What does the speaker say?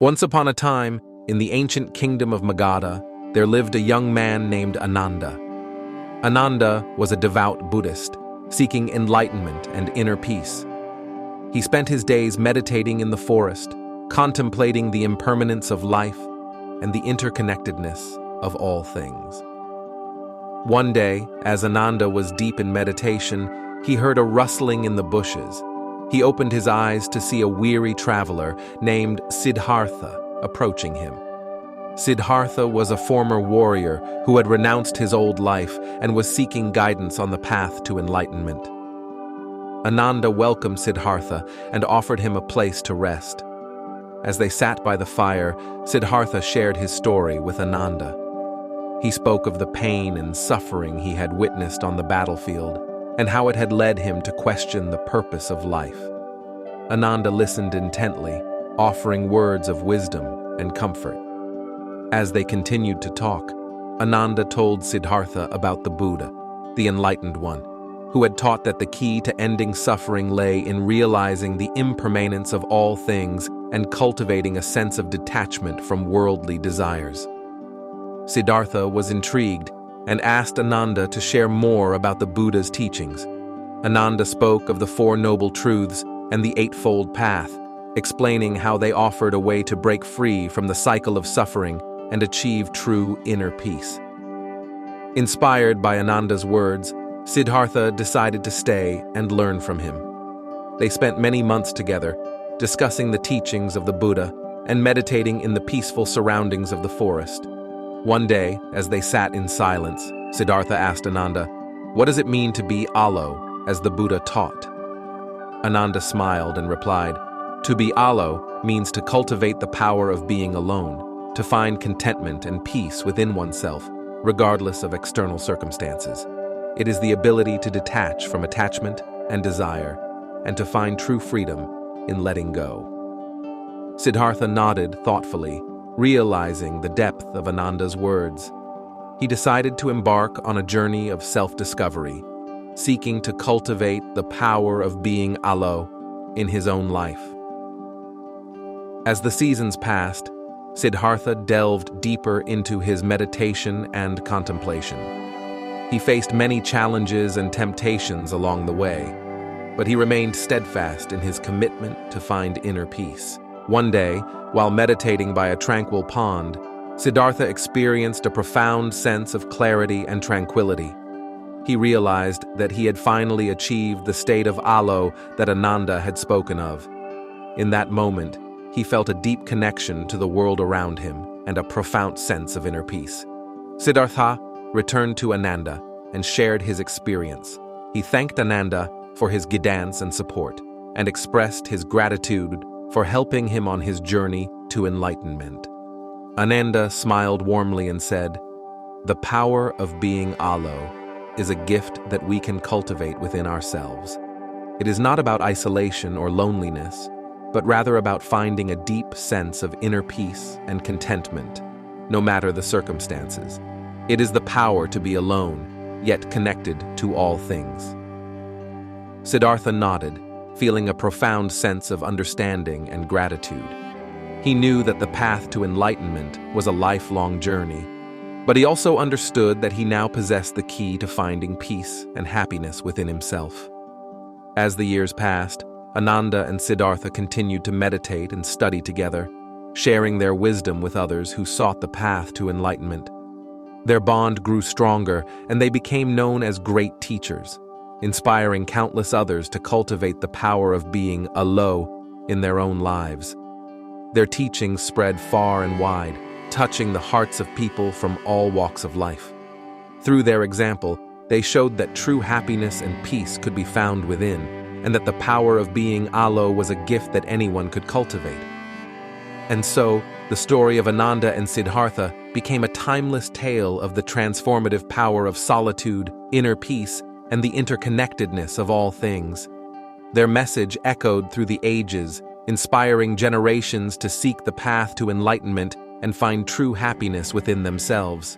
Once upon a time, in the ancient kingdom of Magadha, there lived a young man named Ananda. Ananda was a devout Buddhist, seeking enlightenment and inner peace. He spent his days meditating in the forest, contemplating the impermanence of life and the interconnectedness of all things. One day, as Ananda was deep in meditation, he heard a rustling in the bushes. He opened his eyes to see a weary traveler named Siddhartha approaching him. Siddhartha was a former warrior who had renounced his old life and was seeking guidance on the path to enlightenment. Ananda welcomed Siddhartha and offered him a place to rest. As they sat by the fire, Siddhartha shared his story with Ananda. He spoke of the pain and suffering he had witnessed on the battlefield and how it had led him to question the purpose of life. Ananda listened intently, offering words of wisdom and comfort. As they continued to talk, Ananda told Siddhartha about the Buddha, the enlightened one, who had taught that the key to ending suffering lay in realizing the impermanence of all things and cultivating a sense of detachment from worldly desires. Siddhartha was intrigued and asked Ananda to share more about the Buddha's teachings. Ananda spoke of the Four Noble Truths and the Eightfold Path, explaining how they offered a way to break free from the cycle of suffering and achieve true inner peace. Inspired by Ananda's words, Siddhartha decided to stay and learn from him. They spent many months together, discussing the teachings of the Buddha and meditating in the peaceful surroundings of the forest. One day, as they sat in silence, Siddhartha asked Ananda, "What does it mean to be allo, as the Buddha taught?" Ananda smiled and replied, "To be allo means to cultivate the power of being alone, to find contentment and peace within oneself, regardless of external circumstances. It is the ability to detach from attachment and desire, and to find true freedom in letting go." Siddhartha nodded thoughtfully, realizing the depth of Ananda's words. He decided to embark on a journey of self-discovery, seeking to cultivate the power of being allo in his own life. As the seasons passed, Siddhartha delved deeper into his meditation and contemplation. He faced many challenges and temptations along the way, but he remained steadfast in his commitment to find inner peace. One day, while meditating by a tranquil pond, Siddhartha experienced a profound sense of clarity and tranquility. He realized that he had finally achieved the state of allo that Ananda had spoken of. In that moment, he felt a deep connection to the world around him and a profound sense of inner peace. Siddhartha returned to Ananda and shared his experience. He thanked Ananda for his guidance and support, and expressed his gratitude for helping him on his journey to enlightenment. Ananda smiled warmly and said, "The power of being allo is a gift that we can cultivate within ourselves. It is not about isolation or loneliness, but rather about finding a deep sense of inner peace and contentment, no matter the circumstances. It is the power to be alone, yet connected to all things." Siddhartha nodded, feeling a profound sense of understanding and gratitude. He knew that the path to enlightenment was a lifelong journey, but he also understood that he now possessed the key to finding peace and happiness within himself. As the years passed, Ananda and Siddhartha continued to meditate and study together, sharing their wisdom with others who sought the path to enlightenment. Their bond grew stronger, and they became known as great teachers, inspiring countless others to cultivate the power of being allo in their own lives. Their teachings spread far and wide, touching the hearts of people from all walks of life. Through their example, they showed that true happiness and peace could be found within, and that the power of being allo was a gift that anyone could cultivate. And so, the story of Ananda and Siddhartha became a timeless tale of the transformative power of solitude, inner peace, and the interconnectedness of all things. Their message echoed through the ages, inspiring generations to seek the path to enlightenment and find true happiness within themselves.